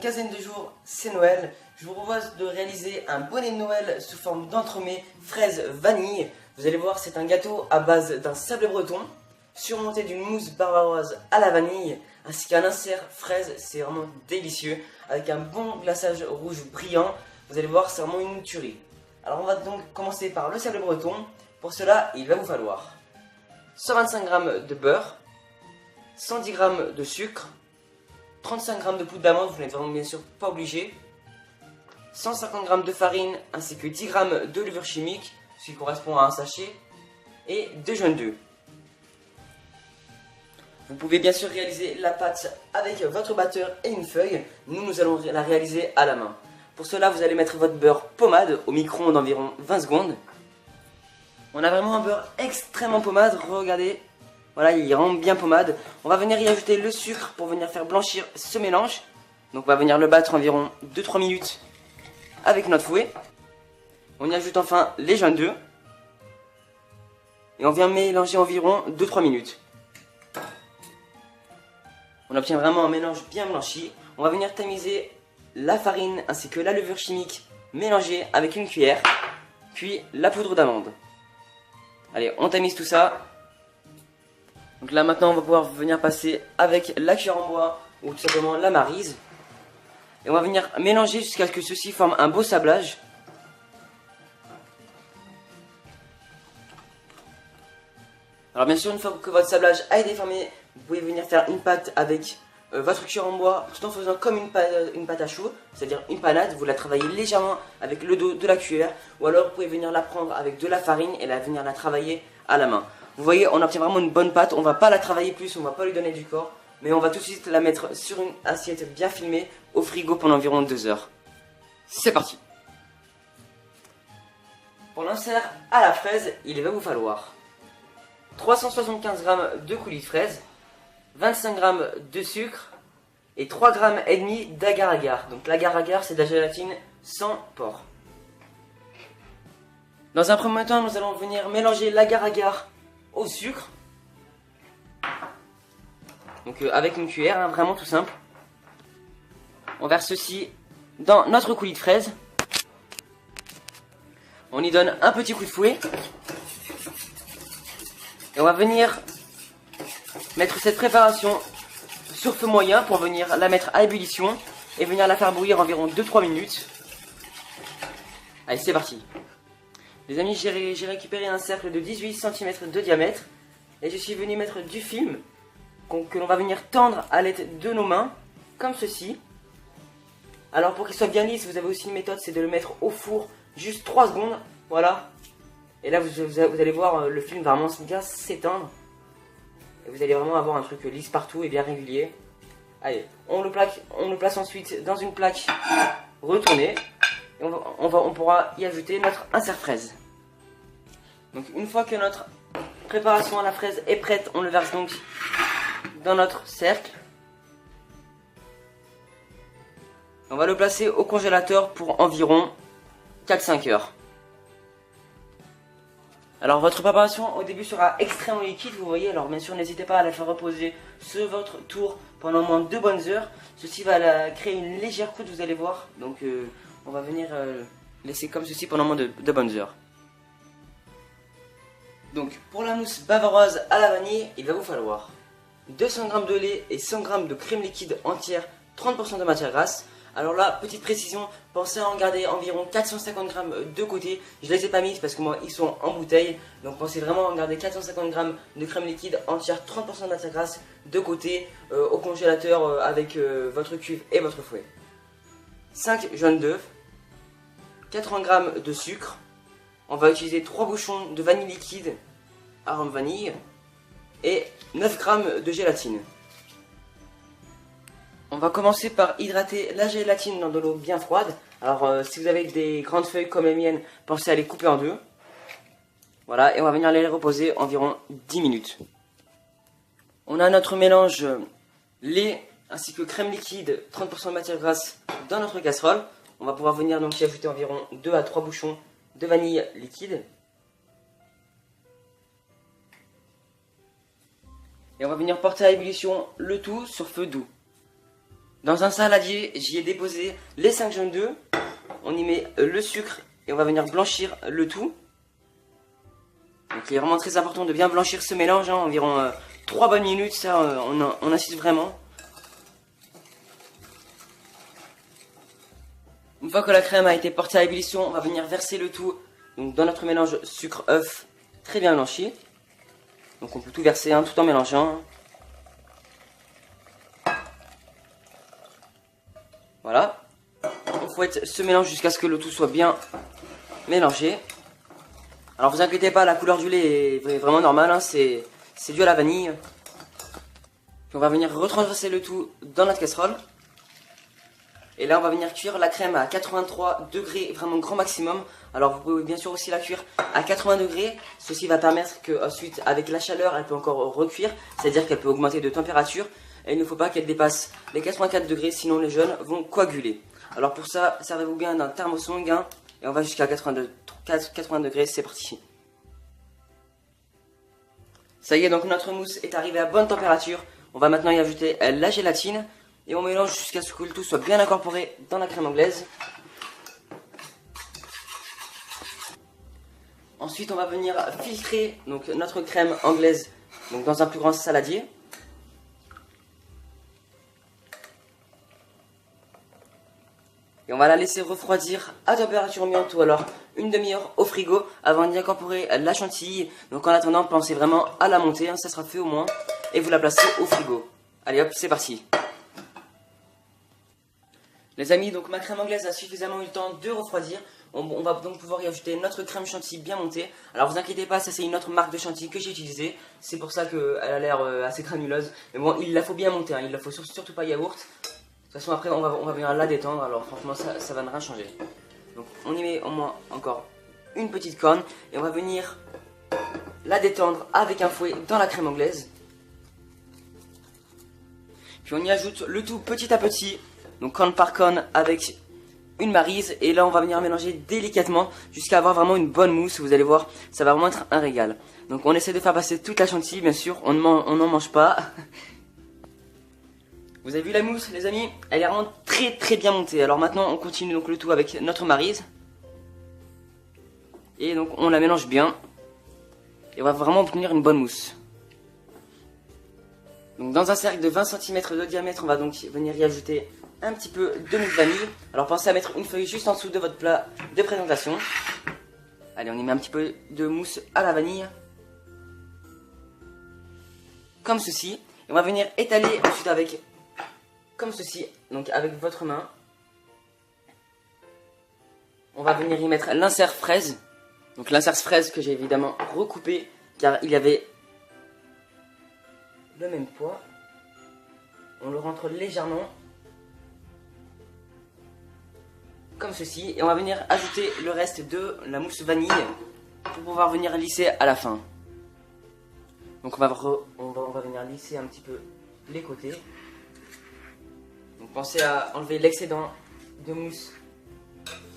quinzaine de jours, c'est Noël. Je vous propose de réaliser un bonnet de Noël sous forme d'entremets fraise vanille. Vous allez voir, c'est un gâteau à base d'un sablé breton, surmonté d'une mousse bavaroise à la vanille, ainsi qu'un insert fraise. C'est vraiment délicieux, avec un bon glaçage rouge brillant. Vous allez voir, c'est vraiment une tuerie. Alors on va donc commencer par le sablé breton. Pour cela, il va vous falloir 125 g de beurre, 110 g de sucre, 35 g de poudre d'amande, vous n'êtes vraiment bien sûr pas obligé, 150 g de farine ainsi que 10 g de levure chimique, ce qui correspond à un sachet, et 2 jaunes d'œufs. Vous pouvez bien sûr réaliser la pâte avec votre batteur et une feuille. Nous allons la réaliser à la main. Pour cela, vous allez mettre votre beurre pommade au micro-ondes d'environ 20 secondes. On a vraiment un beurre extrêmement pommade, regardez. Voilà, il est vraiment bien pommade. On va venir y ajouter le sucre pour venir faire blanchir ce mélange. Donc on va venir le battre environ 2-3 minutes avec notre fouet. On y ajoute enfin les jaunes d'œufs. Et on vient mélanger environ 2-3 minutes. On obtient vraiment un mélange bien blanchi. On va venir tamiser la farine ainsi que la levure chimique mélangée avec une cuillère. Puis la poudre d'amande. Allez, on tamise tout ça. Donc là maintenant on va pouvoir venir passer avec la cuillère en bois ou tout simplement la maryse. Et on va venir mélanger jusqu'à ce que ceci forme un beau sablage. Alors bien sûr, une fois que votre sablage a été formé, vous pouvez venir faire une pâte avec votre cuillère en bois tout en faisant comme une pâte à choux, c'est-à-dire une panade. Vous la travaillez légèrement avec le dos de la cuillère, ou alors vous pouvez venir la prendre avec de la farine et venir la travailler à la main. Vous voyez, on obtient vraiment une bonne pâte. On va pas la travailler plus, on va pas lui donner du corps, mais on va tout de suite la mettre sur une assiette bien filmée au frigo pendant environ 2 heures. C'est parti. Pour l'insert à la fraise, il va vous falloir 375 g de coulis de fraise, 25 g de sucre et 3,5 g d'agar-agar. Donc l'agar-agar, c'est de la gélatine sans porc. Dans un premier temps, nous allons venir mélanger l'agar-agar au sucre. Donc avec une cuillère, hein, vraiment tout simple. On verse ceci dans notre coulis de fraise. On y donne un petit coup de fouet. Et on va venir mettre cette préparation sur feu moyen pour venir la mettre à ébullition et venir la faire bouillir environ 2-3 minutes. Allez, c'est parti. Les amis, j'ai récupéré un cercle de 18 cm de diamètre et je suis venu mettre du film que l'on va venir tendre à l'aide de nos mains, comme ceci. Alors pour qu'il soit bien lisse, vous avez aussi une méthode, c'est de le mettre au four juste 3 secondes, voilà. Et là vous allez voir, le film va vraiment bien s'éteindre. Et vous allez vraiment avoir un truc lisse partout et bien régulier. Allez, on le place ensuite dans une plaque retournée. Et on pourra y ajouter notre insert fraise. Donc une fois que notre préparation à la fraise est prête, on le verse donc dans notre cercle. On va le placer au congélateur pour environ 4-5 heures. Alors votre préparation au début sera extrêmement liquide, vous voyez, alors bien sûr n'hésitez pas à la faire reposer sur votre tour pendant au moins 2 bonnes heures. Ceci va créer une légère croûte, vous allez voir, donc on va venir laisser comme ceci pendant au moins 2 bonnes heures. Donc pour la mousse bavaroise à la vanille, il va vous falloir 200 g de lait et 100 g de crème liquide entière, 30% de matière grasse. Alors là, petite précision, pensez à en garder environ 450 g de côté. Je les ai pas mises parce que moi ils sont en bouteille. Donc pensez vraiment à en garder 450 g de crème liquide entière, 30% de matière grasse de côté au congélateur avec votre cuve et votre fouet. 5 jaunes d'œufs, 80 g de sucre. On va utiliser 3 bouchons de vanille liquide, arôme vanille, et 9 g de gélatine. On va commencer par hydrater la gélatine dans de l'eau bien froide. Alors si vous avez des grandes feuilles comme les miennes, pensez à les couper en deux. Voilà, et on va venir les reposer environ 10 minutes. On a notre mélange lait ainsi que crème liquide, 30% de matière grasse dans notre casserole. On va pouvoir venir donc y ajouter environ 2 à 3 bouchons de vanille liquide. Et on va venir porter à ébullition le tout sur feu doux. Dans un saladier, j'y ai déposé les 5 jaunes d'œufs. On y met le sucre et on va venir blanchir le tout. Donc il est vraiment très important de bien blanchir ce mélange, hein, environ 3 bonnes minutes, ça on insiste vraiment. Une fois que la crème a été portée à ébullition, on va venir verser le tout donc, dans notre mélange sucre-œuf très bien blanchi. Donc on peut tout verser hein, tout en mélangeant. Voilà. On fouette ce mélange jusqu'à ce que le tout soit bien mélangé. Alors vous inquiétez pas, la couleur du lait est vraiment normale, hein, c'est dû à la vanille. Puis on va venir retraverser le tout dans notre casserole. Et là on va venir cuire la crème à 83 degrés, vraiment grand maximum. Alors vous pouvez bien sûr aussi la cuire à 80 degrés. Ceci va permettre que ensuite avec la chaleur elle peut encore recuire. C'est-à-dire qu'elle peut augmenter de température. Et il ne faut pas qu'elle dépasse les 84 degrés, sinon les jaunes vont coaguler. Alors pour ça, servez-vous bien d'un thermosong hein, et on va jusqu'à 80 degrés, c'est parti. Ça y est, donc notre mousse est arrivée à bonne température. On va maintenant y ajouter la gélatine. Et on mélange jusqu'à ce que le tout soit bien incorporé dans la crème anglaise. Ensuite, on va venir filtrer donc, notre crème anglaise donc, dans un plus grand saladier. Et on va la laisser refroidir à température ambiante ou alors une demi-heure au frigo avant d'y incorporer la chantilly. Donc en attendant, pensez vraiment à la monter, hein, ça sera fait au moins. Et vous la placez au frigo. Allez hop, c'est parti. Les amis, donc ma crème anglaise a suffisamment eu le temps de refroidir. On va donc pouvoir y ajouter notre crème chantilly bien montée. Alors vous inquiétez pas, ça c'est une autre marque de chantilly que j'ai utilisée. C'est pour ça qu'elle a l'air assez granuleuse. Mais bon, il la faut bien monter, hein. Il la faut surtout pas yaourt. De toute façon après on va venir la détendre. Alors franchement ça va ne rien changer. Donc on y met au moins encore une petite corne. Et on va venir la détendre avec un fouet dans la crème anglaise. Puis on y ajoute le tout petit à petit. Donc corne par corne avec une maryse. Et là on va venir mélanger délicatement jusqu'à avoir vraiment une bonne mousse. Vous allez voir, ça va vraiment être un régal. Donc on essaie de faire passer toute la chantilly bien sûr. On n'en mange pas. Vous avez vu la mousse les amis? Elle est vraiment très bien montée. Alors maintenant on continue donc le tout avec notre maryse. Et donc on la mélange bien. Et on va vraiment obtenir une bonne mousse. Donc dans un cercle de 20 cm de diamètre, on va donc venir y ajouter un petit peu de mousse vanille. Alors pensez à mettre une feuille juste en dessous de votre plat de présentation. Allez, on y met un petit peu de mousse à la vanille. Comme ceci. Et on va venir étaler ensuite avec, comme ceci, donc avec votre main. On va venir y mettre l'insert fraise. Donc l'insert fraise que j'ai évidemment recoupé car il y avait le même poids. On le rentre légèrement. Comme ceci. Et on va venir ajouter le reste de la mousse vanille pour pouvoir venir lisser à la fin. Donc on va venir lisser un petit peu les côtés. Donc pensez à enlever l'excédent de mousse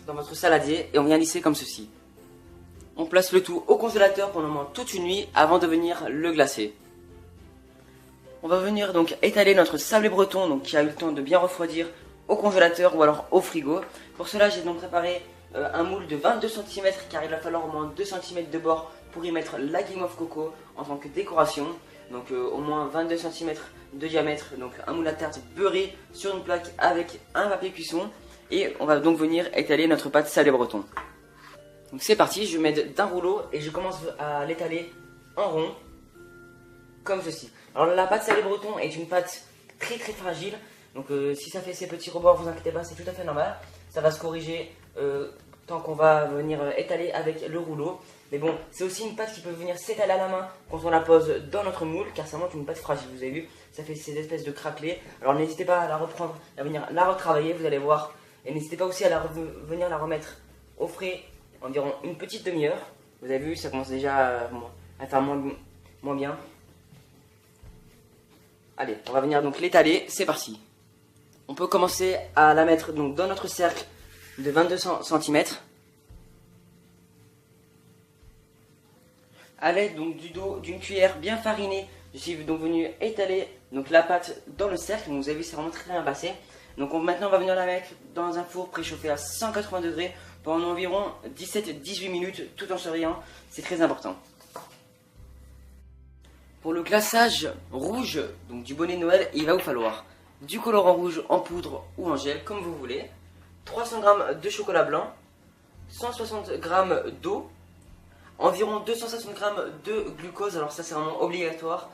dans votre saladier et on vient lisser comme ceci. On place le tout au congélateur pendant au moins toute une nuit avant de venir le glacer. On va venir donc étaler notre sablé breton donc qui a eu le temps de bien refroidir au congélateur ou alors au frigo. Pour cela j'ai donc préparé un moule de 22 cm car il va falloir au moins 2 cm de bord pour y mettre la guimauve coco en tant que décoration. Donc au moins 22 cm de diamètre, donc un moule à tarte beurré sur une plaque avec un papier cuisson. Et on va donc venir étaler notre pâte sablé breton. Donc c'est parti, je m'aide d'un rouleau et je commence à l'étaler en rond, comme ceci. Alors la pâte sablé breton est une pâte très fragile, donc si ça fait ces petits rebords, vous inquiétez pas, c'est tout à fait normal. Ça va se corriger tant qu'on va venir étaler avec le rouleau. Mais bon, c'est aussi une pâte qui peut venir s'étaler à la main quand on la pose dans notre moule, car ça montre une pâte fragile, vous avez vu, ça fait ces espèces de craquelets. Alors n'hésitez pas à la reprendre, à venir la retravailler, vous allez voir. Et n'hésitez pas aussi à venir la remettre au frais environ une petite demi-heure. Vous avez vu, ça commence déjà à faire moins bien. Allez, on va venir donc l'étaler, c'est parti. On peut commencer à la mettre donc dans notre cercle de 22 cm. A l'aide donc du dos d'une cuillère bien farinée, je suis donc venu étaler donc la pâte dans le cercle. Donc vous avez vu, c'est vraiment très bien passé. Donc maintenant on va venir la mettre dans un four préchauffé à 180 degrés pendant environ 17-18 minutes tout en se riant, c'est très important. Pour le glaçage rouge donc du bonnet de Noël, il va vous falloir du colorant rouge en poudre ou en gel comme vous voulez, 300 g de chocolat blanc, 160 g d'eau, environ 260 g de glucose, alors ça c'est vraiment obligatoire,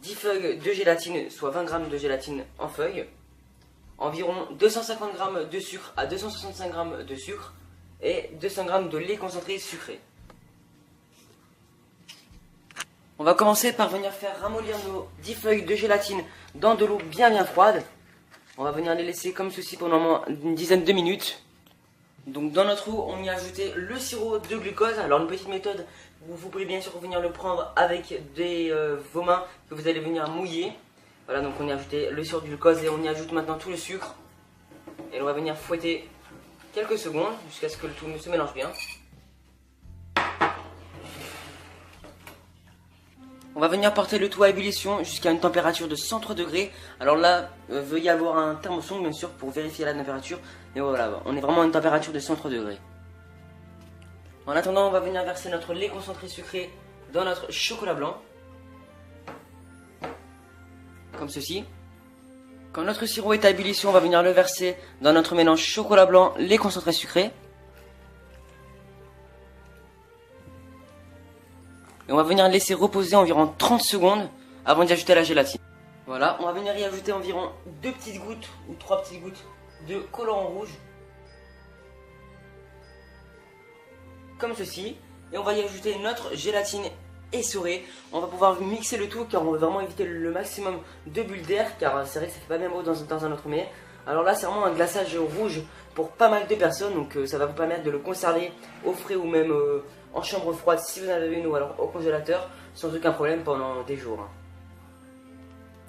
10 feuilles de gélatine, soit 20 g de gélatine en feuilles, environ 250 g de sucre à 265 g de sucre et 200 g de lait concentré sucré. On va commencer par venir faire ramollir nos 10 feuilles de gélatine dans de l'eau bien froide. On va venir les laisser comme ceci pendant au moins une dizaine de minutes. Donc dans notre eau, on y a ajouté le sirop de glucose. Alors une petite méthode, vous pouvez bien sûr venir le prendre avec vos mains que vous allez venir mouiller. Voilà, donc on y a ajouté le sirop de glucose et on y ajoute maintenant tout le sucre. Et on va venir fouetter quelques secondes jusqu'à ce que le tout se mélange bien. On va venir porter le tout à ébullition jusqu'à une température de 103 degrés. Alors là, veuillez avoir un thermosonde bien sûr pour vérifier la température. Mais voilà, on est vraiment à une température de 103 degrés. En attendant, on va venir verser notre lait concentré sucré dans notre chocolat blanc. Comme ceci. Quand notre sirop est à ébullition, on va venir le verser dans notre mélange chocolat blanc, lait concentré sucré. Et on va venir laisser reposer environ 30 secondes avant d'y ajouter la gélatine. Voilà, on va venir y ajouter environ 2 petites gouttes ou 3 petites gouttes de colorant rouge. Comme ceci. Et on va y ajouter notre gélatine essorée. On va pouvoir mixer le tout car on veut vraiment éviter le maximum de bulles d'air. Car c'est vrai que ça fait pas bien beau dans un autre mets. Alors là c'est vraiment un glaçage rouge pour pas mal de personnes. Donc ça va vous permettre de le conserver au frais ou même en chambre froide si vous en avez une ou alors au congélateur sans aucun problème pendant des jours.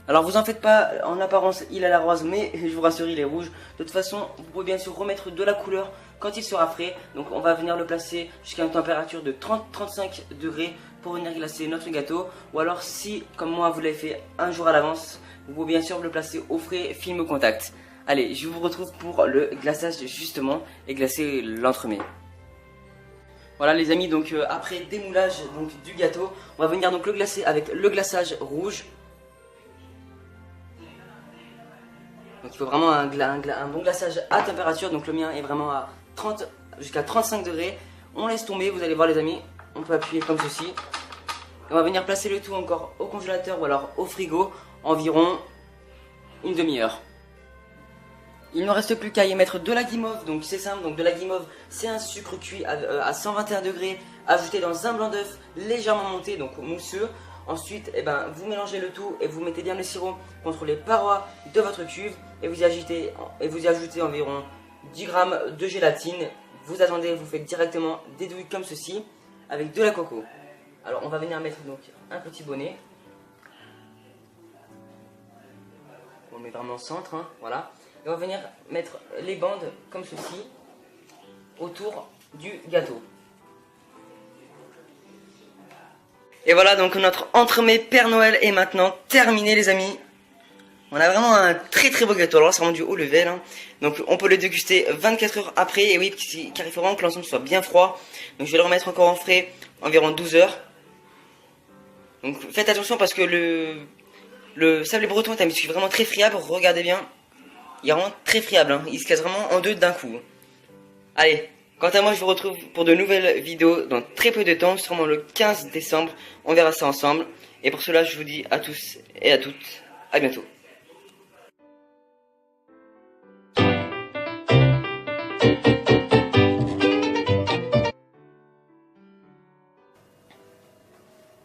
Alors vous en faites pas, en apparence il a la rose mais je vous rassure il est rouge. De toute façon vous pouvez bien sûr remettre de la couleur quand il sera frais. Donc on va venir le placer jusqu'à une température de 30-35 degrés pour venir glacer notre gâteau. Ou alors si comme moi vous l'avez fait un jour à l'avance, vous pouvez bien sûr le placer au frais film au contact. Allez, je vous retrouve pour le glaçage justement et glacer l'entremets. Voilà les amis, donc après démoulage donc, du gâteau, on va venir donc le glacer avec le glaçage rouge. Donc il faut vraiment un bon glaçage à température, donc le mien est vraiment à 30 jusqu'à 35 degrés. On laisse tomber, vous allez voir les amis, on peut appuyer comme ceci. Et on va venir placer le tout encore au congélateur ou alors au frigo, environ une demi-heure. Il ne reste plus qu'à y mettre de la guimauve, donc c'est simple, donc de la guimauve c'est un sucre cuit à 121 degrés, ajouté dans un blanc d'œuf légèrement monté, donc mousseux. Ensuite, vous mélangez le tout et vous mettez bien le sirop contre les parois de votre cuve et vous y ajoutez environ 10 g de gélatine. Vous attendez, vous faites directement des douilles comme ceci avec de la coco. Alors on va venir mettre donc un petit bonnet. On met vraiment au centre, hein, voilà. Et on va venir mettre les bandes comme ceci autour du gâteau. Et voilà donc notre entremets Père Noël est maintenant terminé les amis. On a vraiment un très beau gâteau. Alors là c'est vraiment du haut level hein. Donc on peut le déguster 24 heures après. Et oui car il faut vraiment que l'ensemble soit bien froid. Donc je vais le remettre encore en frais environ 12 heures. Donc faites attention parce que le sablé breton est un biscuit vraiment très friable. Regardez bien. Il est vraiment très friable hein. Il se casse vraiment en deux d'un coup. Allez, quant à moi je vous retrouve pour de nouvelles vidéos dans très peu de temps, sûrement le 15 décembre. On verra ça ensemble. Et pour cela je vous dis à tous et à toutes, à bientôt.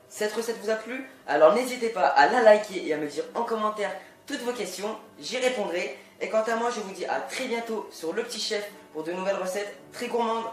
Cette recette vous a plu? Alors n'hésitez pas à la liker et à me dire en commentaire toutes vos questions, j'y répondrai. Et quant à moi, je vous dis à très bientôt sur Le Petit Chef pour de nouvelles recettes très gourmandes.